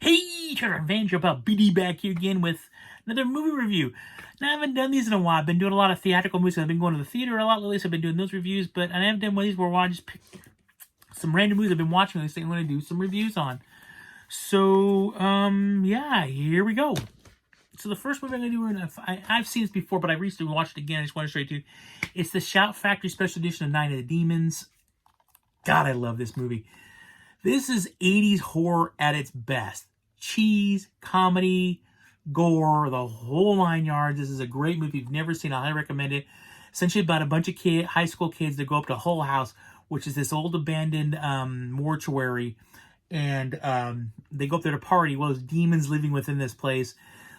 Hey, Trevor Van about BD back here again with another movie review. Now, I haven't done these in a while. I've been doing a lot of theatrical movies. I've been going to the theater a lot lately, so I've been doing those reviews, but I haven't done one of these where I just pick some random movies I've been watching and I'm going to do some reviews on. So, yeah, here we go. So the first movie I'm going to do, I've seen this before, but I recently watched it again. I just want to show you too. It's the Shout Factory Special Edition of Night of the Demons. God, I love this movie. This is 80s horror at its best. Cheese, comedy, gore, the whole 9 yards. This is a great movie. If you've never seen it, I highly recommend it. Essentially about a bunch of high school kids that go up to Hull House, which is this old abandoned mortuary, and they go up there to party. Well, there's demons living within this place.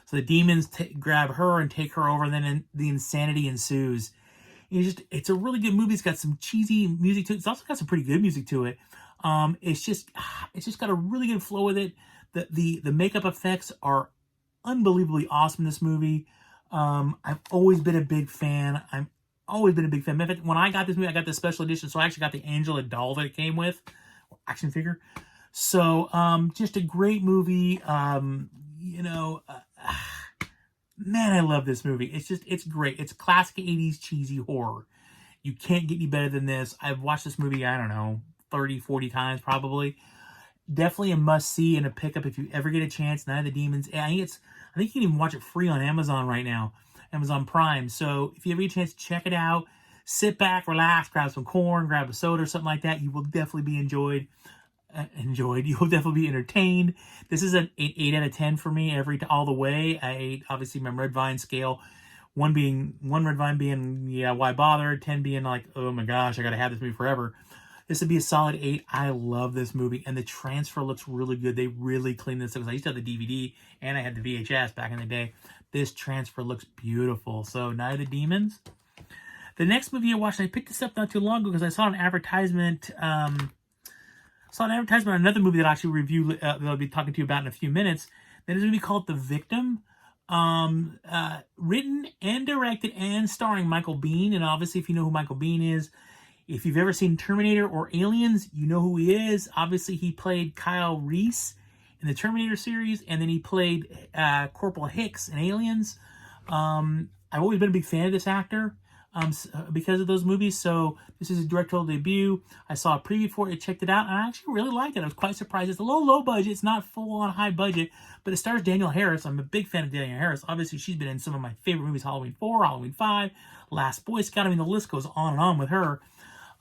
So the demons grab her and take her over, and then the insanity ensues. It's a really good movie. It's got some cheesy music to it. It's also got some pretty good music to it. It's just got a really good flow with it. The makeup effects are unbelievably awesome in this movie. I've always been a big fan. In fact, when I got this movie, I got the special edition, so I actually got the Angela doll that it came with, action figure. So, just a great movie. Man, I love this movie. It's great. It's classic 80s cheesy horror. You can't get any better than this. I've watched this movie, I don't know, 30, 40 times probably. Definitely a must-see and a pickup if you ever get a chance. Night of the Demons. I think you can even watch it free on Amazon right now, Amazon Prime. So if you ever get a chance, check it out. Sit back, relax, grab some corn, grab a soda or something like that. You will definitely be enjoyed. You will definitely be entertained. This is an 8 out of 10 for me all the way. I ate obviously my red vine scale. One red vine being, yeah, why bother? 10 being like, oh my gosh, I gotta have this movie forever. This would be a solid 8. I love this movie, and the transfer looks really good. They really cleaned this up. I used to have the DVD, and I had the VHS back in the day. This transfer looks beautiful. So, Night of the Demons. The next movie I watched, and I picked this up not too long ago because I saw an advertisement. On another movie that I'll actually review, that I'll be talking to you about in a few minutes. That is a movie called The Victim. Written and directed and starring Michael Biehn. And obviously, if you know who Michael Biehn is, if you've ever seen Terminator or Aliens, you know who he is. Obviously, he played Kyle Reese in the Terminator series, and then he played Corporal Hicks in Aliens. I've always been a big fan of this actor because of those movies. So this is his directorial debut. I saw a preview for it, checked it out, and I actually really liked it. I was quite surprised. It's a little low budget. It's not full-on high budget, but it stars Danielle Harris. I'm a big fan of Danielle Harris. Obviously, she's been in some of my favorite movies, Halloween 4, Halloween 5, Last Boy Scout. I mean, the list goes on and on with her.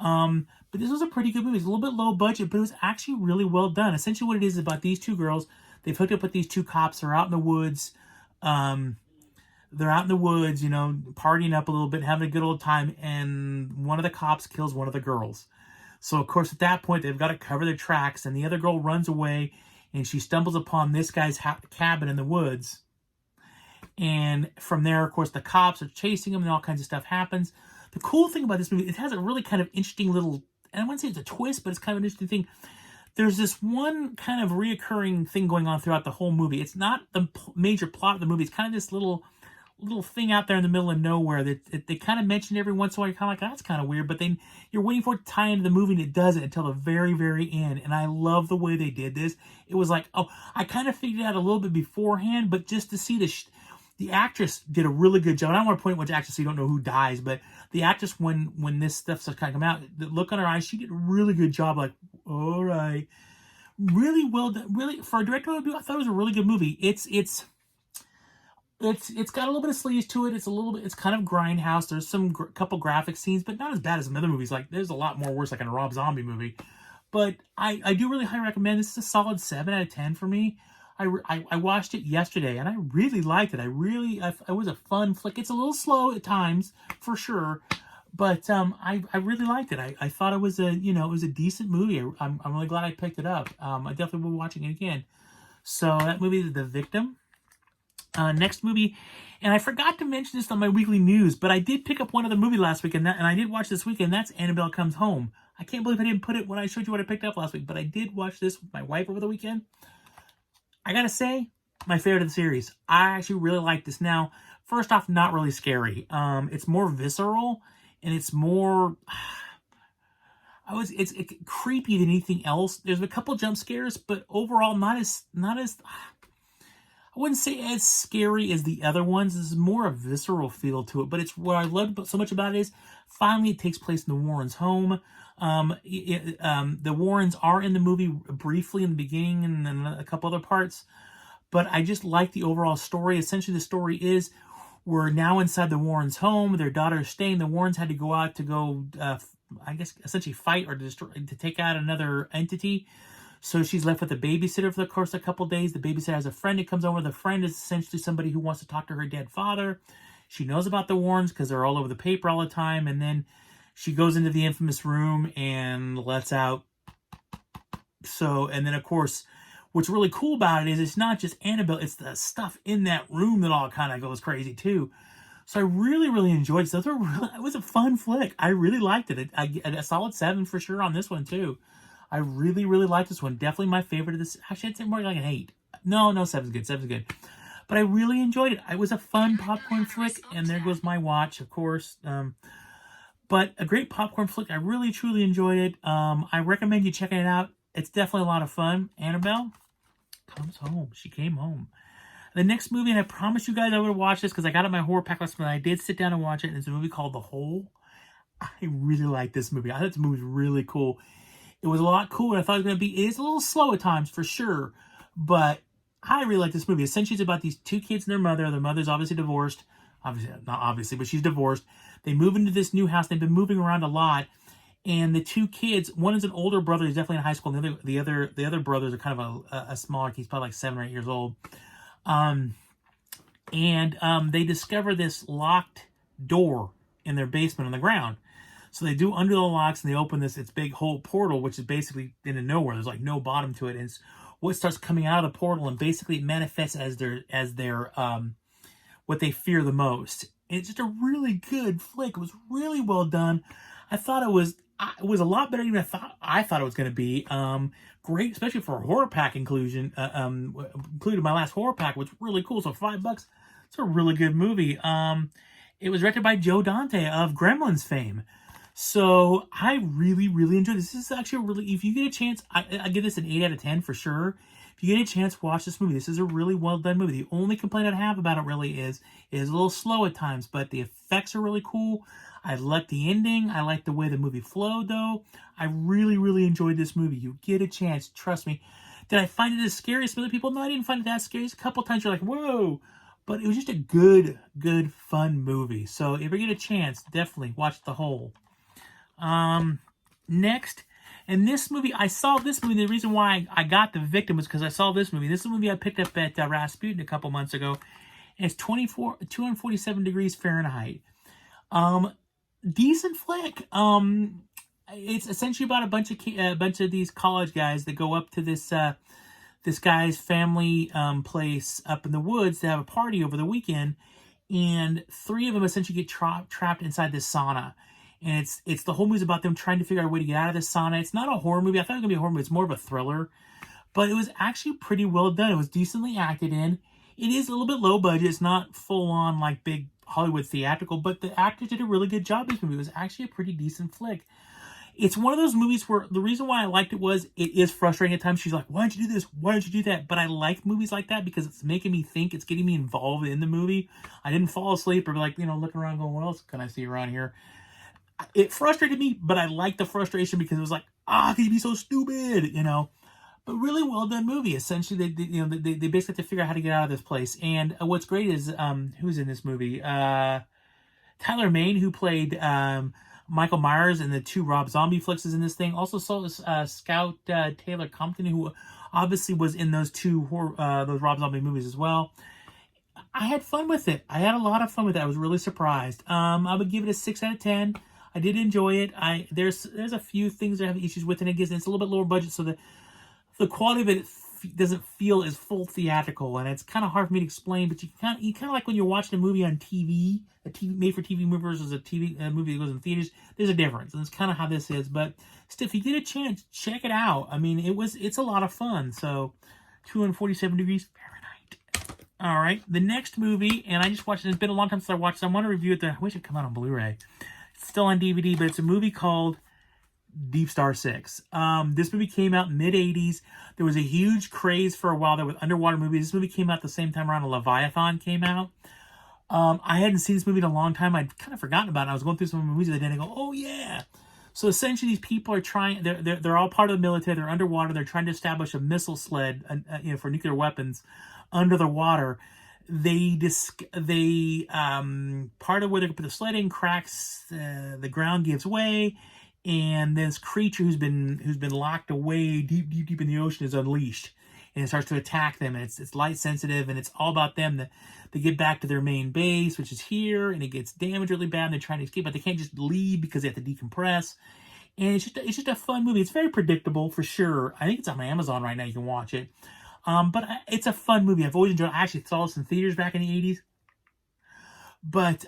But this was a pretty good movie. It's a little bit low budget, but it was actually really well done. Essentially what it is about these two girls. They've hooked up with these two cops. They're out in the woods. They're out in the woods, partying up a little bit, having a good old time, and one of the cops kills one of the girls. So, of course, at that point, they've got to cover their tracks, and the other girl runs away, and she stumbles upon this guy's cabin in the woods. And from there, of course, the cops are chasing them, and all kinds of stuff happens. The cool thing about this movie, it has a really kind of interesting little, and I wouldn't say it's a twist, but it's kind of an interesting thing. There's this one kind of reoccurring thing going on throughout the whole movie. It's not the major plot of the movie. It's kind of this little thing out there in the middle of nowhere that they kind of mention every once in a while. You're kind of like, oh, that's kind of weird. But then you're waiting for it to tie into the movie, and it doesn't until the very, very end. And I love the way they did this. It was like, oh, I kind of figured it out a little bit beforehand, but just to see the actress did a really good job. And I don't want to point out which actress so you don't know who dies, but the actress, when this stuff starts kind of come out, the look on her eyes, she did a really good job. Like, all right, really well done. Really, for a director, I thought it was a really good movie. It's got a little bit of sleaze to it. It's kind of grindhouse. There's some couple graphic scenes, but not as bad as some other movies. Like, there's a lot more worse, like in a Rob Zombie movie. But I do really highly recommend. This is a solid 7 out of 10 for me. I watched it yesterday, and I really liked it. It was a fun flick. It's a little slow at times, for sure, but I really liked it. I thought it was a decent movie. I'm really glad I picked it up. I definitely will be watching it again. So that movie is The Victim. Next movie, and I forgot to mention this on my weekly news, but I did pick up one other movie last week, and I did watch this weekend. That's Annabelle Comes Home. I can't believe I didn't put it when I showed you what I picked up last week, but I did watch this with my wife over the weekend. I gotta say, my favorite of the series. I actually really like this. Now, first off, not really scary. It's more visceral, and it's more, it's creepy than anything else. There's a couple jump scares, but overall not as I wouldn't say as scary as the other ones. This is more a visceral feel to it. But it's what I loved so much about it is finally it takes place in the Warrens' home. The Warrens are in the movie briefly in the beginning and then a couple other parts. But I just like the overall story. Essentially, the story is we're now inside the Warrens' home. Their daughter is staying. The Warrens had to go out to go, I guess, essentially fight or to take out another entity. So she's left with a babysitter for the course of a couple days. The babysitter has a friend that comes over. The friend is essentially somebody who wants to talk to her dead father. She knows about the Warrens because they're all over the paper all the time. And then she goes into the infamous room and lets out. And then, of course, what's really cool about it is it's not just Annabelle. It's the stuff in that room that all kind of goes crazy, too. So I really, really enjoyed it. It was a fun flick. I really liked it. A solid 7 for sure on this one, too. I really, really like this one. Definitely my favorite of this. Actually, I'd say more like an 8. No, 7's good. 7's good. But I really enjoyed it. It was a fun popcorn flick. And there goes my watch, of course. But a great popcorn flick. I really, truly enjoyed it. I recommend you checking it out. It's definitely a lot of fun. Annabelle comes home. She came home. The next movie, and I promised you guys I would watch this because I got it in my horror pack list, but I did sit down and watch it. And it's a movie called The Hole. I really like this movie. I thought this movie was really cool. It was a lot cooler than I thought it was going to be. It is a little slow at times, for sure. But I really like this movie. Essentially, it's about these 2 kids and their mother. Their mother's obviously divorced. Not obviously, but she's divorced. They move into this new house. They've been moving around a lot. And the 2 kids, one is an older brother. He's definitely in high school. And the other brothers are kind of a smaller kid. He's probably like 7 or 8 years old. They discover this locked door in their basement on the ground. So they do undo the locks and they open this big whole portal, which is basically into nowhere. There's like no bottom to it. And it's what starts coming out of the portal, and basically it manifests as their what they fear the most. And it's just a really good flick. It was really well done. I thought it was a lot better than I thought it was going to be. Great, especially for a horror pack inclusion. Included my last horror pack, which was really cool. So $5, it's a really good movie. It was directed by Joe Dante of Gremlins fame. So I really, really enjoyed this. This is actually really, if you get a chance, I give this an 8 out of 10 for sure. If you get a chance, watch this movie. This is a really well done movie. The only complaint I'd have about it really is a little slow at times, but the effects are really cool. I like the ending. I like the way the movie flowed, though. I really, really enjoyed this movie. You get a chance, trust me. Did I find it as scary as some other people? No, I didn't find it that scary. A couple times you're like, whoa. But it was just a good, fun movie. So if you get a chance, definitely watch The Hole. Next, and this movie, I saw this movie. The reason why I got The Victim was because I saw this movie. This is a movie I picked up at Rasputin a couple months ago. And it's 247 degrees Fahrenheit. Decent flick. It's essentially about a bunch of these college guys that go up to this guy's family place up in the woods to have a party over the weekend, and 3 of them essentially get trapped inside this sauna. And it's the whole movie's about them trying to figure out a way to get out of this sauna. It's not a horror movie. I thought it was going to be a horror movie. It's more of a thriller. But it was actually pretty well done. It was decently acted in. It is a little bit low budget. It's not full on like big Hollywood theatrical, but the actors did a really good job in this movie. It was actually a pretty decent flick. It's one of those movies where the reason why I liked it was it is frustrating at times. She's like, why don't you do this? Why don't you do that? But I like movies like that because it's making me think. It's getting me involved in the movie. I didn't fall asleep or like, looking around going, what else can I see around here? It frustrated me, but I liked the frustration because it was like, can you be so stupid, But really well done movie. Essentially, they basically have to figure out how to get out of this place. And what's great is who's in this movie? Tyler Mane, who played Michael Myers in the 2 Rob Zombie flicks, is in this thing. Also saw Scout Taylor Compton, who obviously was in those 2 those Rob Zombie movies as well. I had fun with it. I had a lot of fun with it. I was really surprised. I would give it a 6 out of 10. I did enjoy it. There's a few things I have issues with, and it's a little bit lower budget, so the quality of it doesn't feel as full theatrical, and it's kind of hard for me to explain. But you kind of like when you're watching a movie on TV, a TV made for TV movie versus a movie that goes in theaters. There's a difference, and it's kind of how this is. But still, if you get a chance, check it out. I mean, it's a lot of fun. So, 247 degrees Fahrenheit. All right, the next movie, and I just watched it. It's been a long time since I watched it. I want to review it. I wish it would come out on Blu-ray. It's still on DVD, but it's a movie called Deep Star 6. This movie came out mid-80s. There was a huge craze for a while there with underwater movies. This movie came out the same time around Leviathan came out. I hadn't seen this movie in a long time. I'd kind of forgotten about it. I was going through some movies the other day and I go, oh yeah. So essentially these people are trying, they're all part of the military. They're underwater. They're trying to establish a missile sled, for nuclear weapons under the water. Part of where they put the sled in cracks, the ground gives way, and this creature who's been locked away deep in the ocean is unleashed, and it starts to attack them. And it's light sensitive, and it's all about them. They get back to their main base, which is here, and it gets damaged really bad. And they're trying to escape, but they can't just leave because they have to decompress. And it's just a fun movie. It's very predictable for sure. I think it's on Amazon right now. You can watch it. But it's a fun movie. I've always enjoyed it. I actually saw this in theaters back in the 80s. But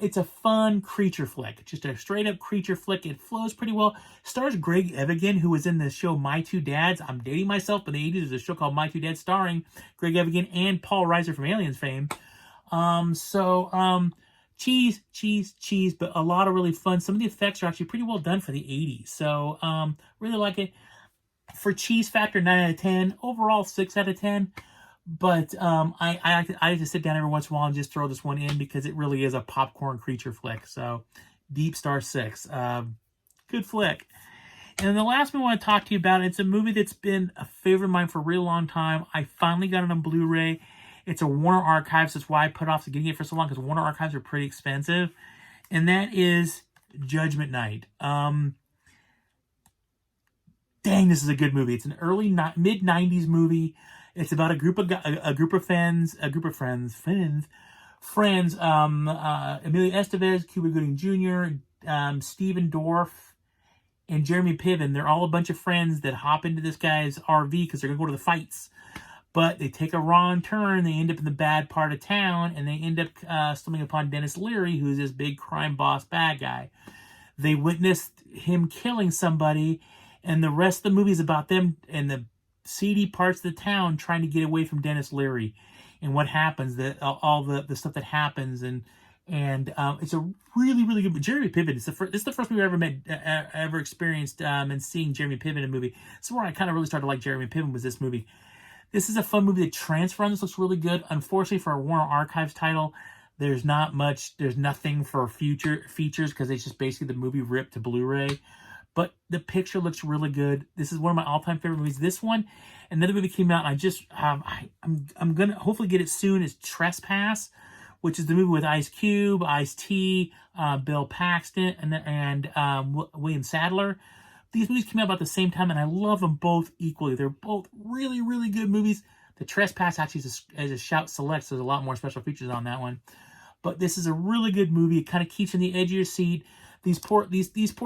it's a fun creature flick. Just a straight-up creature flick. It flows pretty well. Stars Greg Evigan, who was in the show My Two Dads. I'm dating myself, but in the 80s, there's a show called My Two Dads starring Greg Evigan and Paul Reiser from Aliens fame. Cheese, but a lot of really fun. Some of the effects are actually pretty well done for the 80s. So, really like it. For cheese factor, 9 out of 10. Overall, 6 out of 10. But I like to sit down every once in a while and just throw this one in because it really is a popcorn creature flick. So, Deep Star 6. Good flick. And the last movie I want to talk to you about, it's a movie that's been a favorite of mine for a real long time. I finally got it on Blu-ray. It's a Warner Archives. That's why I put off getting it for so long, because Warner Archives are pretty expensive. And that is Judgment Night. Dang, this is a good movie. It's an mid-90s movie. It's about a group of friends. Emilio Estevez, Cuba Gooding Jr., Stephen Dorff, and Jeremy Piven. They're all a bunch of friends that hop into this guy's RV because they're going to go to the fights. But they take a wrong turn. They end up in the bad part of town, and they end up stumbling upon Dennis Leary, who's this big crime boss bad guy. They witnessed him killing somebody, and the rest of the movie is about them and the seedy parts of the town trying to get away from Dennis Leary and what happens, all the stuff that happens, and it's a really, really good. Jeremy Piven. This is the first movie I ever experienced in seeing Jeremy Piven in a movie. This is where I kind of really started to like Jeremy Piven, was this movie. This is a fun movie. The transfer on this looks really good. Unfortunately, for a Warner Archives title, there's nothing for future features because it's just basically the movie ripped to Blu-ray. But the picture looks really good. This is one of my all-time favorite movies. This one, another movie came out, and I just I'm gonna hopefully get it soon. Is Trespass, which is the movie with Ice Cube, Ice-T, Bill Paxton, and William Sadler. These movies came out about the same time, and I love them both equally. They're both really, really good movies. The Trespass actually is a shout select, so there's a lot more special features on that one. But this is a really good movie. It kind of keeps you on the edge of your seat. These poor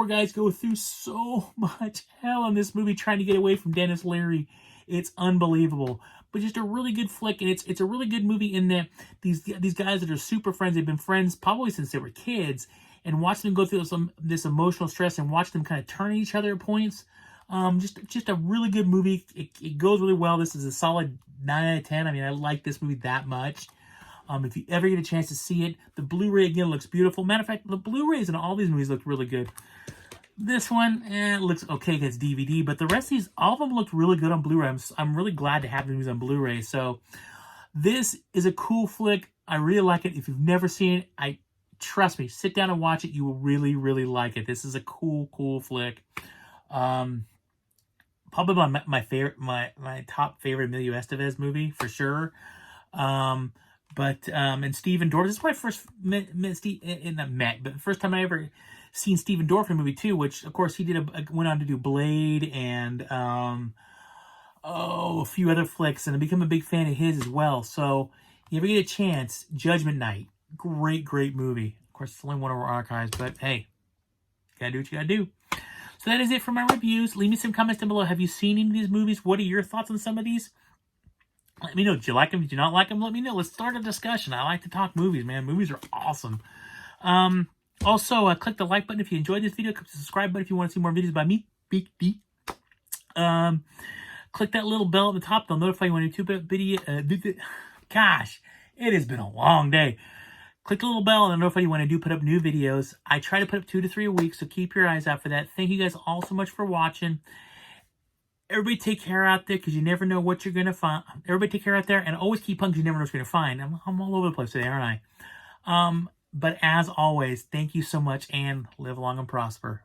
guys go through so much hell in this movie trying to get away from Dennis Leary. It's unbelievable. But just a really good flick, and it's a really good movie in that these guys that are super friends, they've been friends probably since they were kids, and watch them go through this emotional stress and watch them kind of turn each other at points. Just a really good movie. It goes really well. This is a solid 9 out of 10. I mean, I like this movie that much. If you ever get a chance to see it, the Blu-ray again looks beautiful. Matter of fact, the Blu-rays in all these movies look really good. This one, it looks okay because it's DVD, but the rest of these, all of them look really good on Blu-ray. I'm really glad to have these on Blu-ray. So this is a cool flick. I really like it. If you've never seen it, trust me, sit down and watch it. You will really, really like it. This is a cool flick. Probably my favorite, my top favorite Emilio Estevez movie for sure. And Stephen Dorff. This is when I first met Steve, but the first time I ever seen Stephen Dorff in a movie too, which of course he went on to do Blade and a few other flicks, and I become a big fan of his as well. So if you ever get a chance, Judgment Night, great movie. Of course, it's only one of our archives, but hey, you gotta do what you gotta do. So that is it for my reviews. Leave me some comments down below. Have you seen any of these movies? What are your thoughts on some of these? Let me know. Did you like them? Did you not like them? Let me know. Let's start a discussion. I like to talk movies, man. Movies are awesome. Also, click the like button if you enjoyed this video. Click the subscribe button if you want to see more videos by me, Big D. Click that little bell at the top. They'll notify you when a YouTube video. Gosh, it has been a long day. Click the little bell and notify you when I do put up new videos. I try to put up 2 to 3 a week, so keep your eyes out for that. Thank you guys all so much for watching. Everybody take care out there, because you never know what you're going to find. Everybody take care out there, and always keep punks. You never know what you're going to find. I'm all over the place today, aren't I? But as always, thank you so much, and live long and prosper.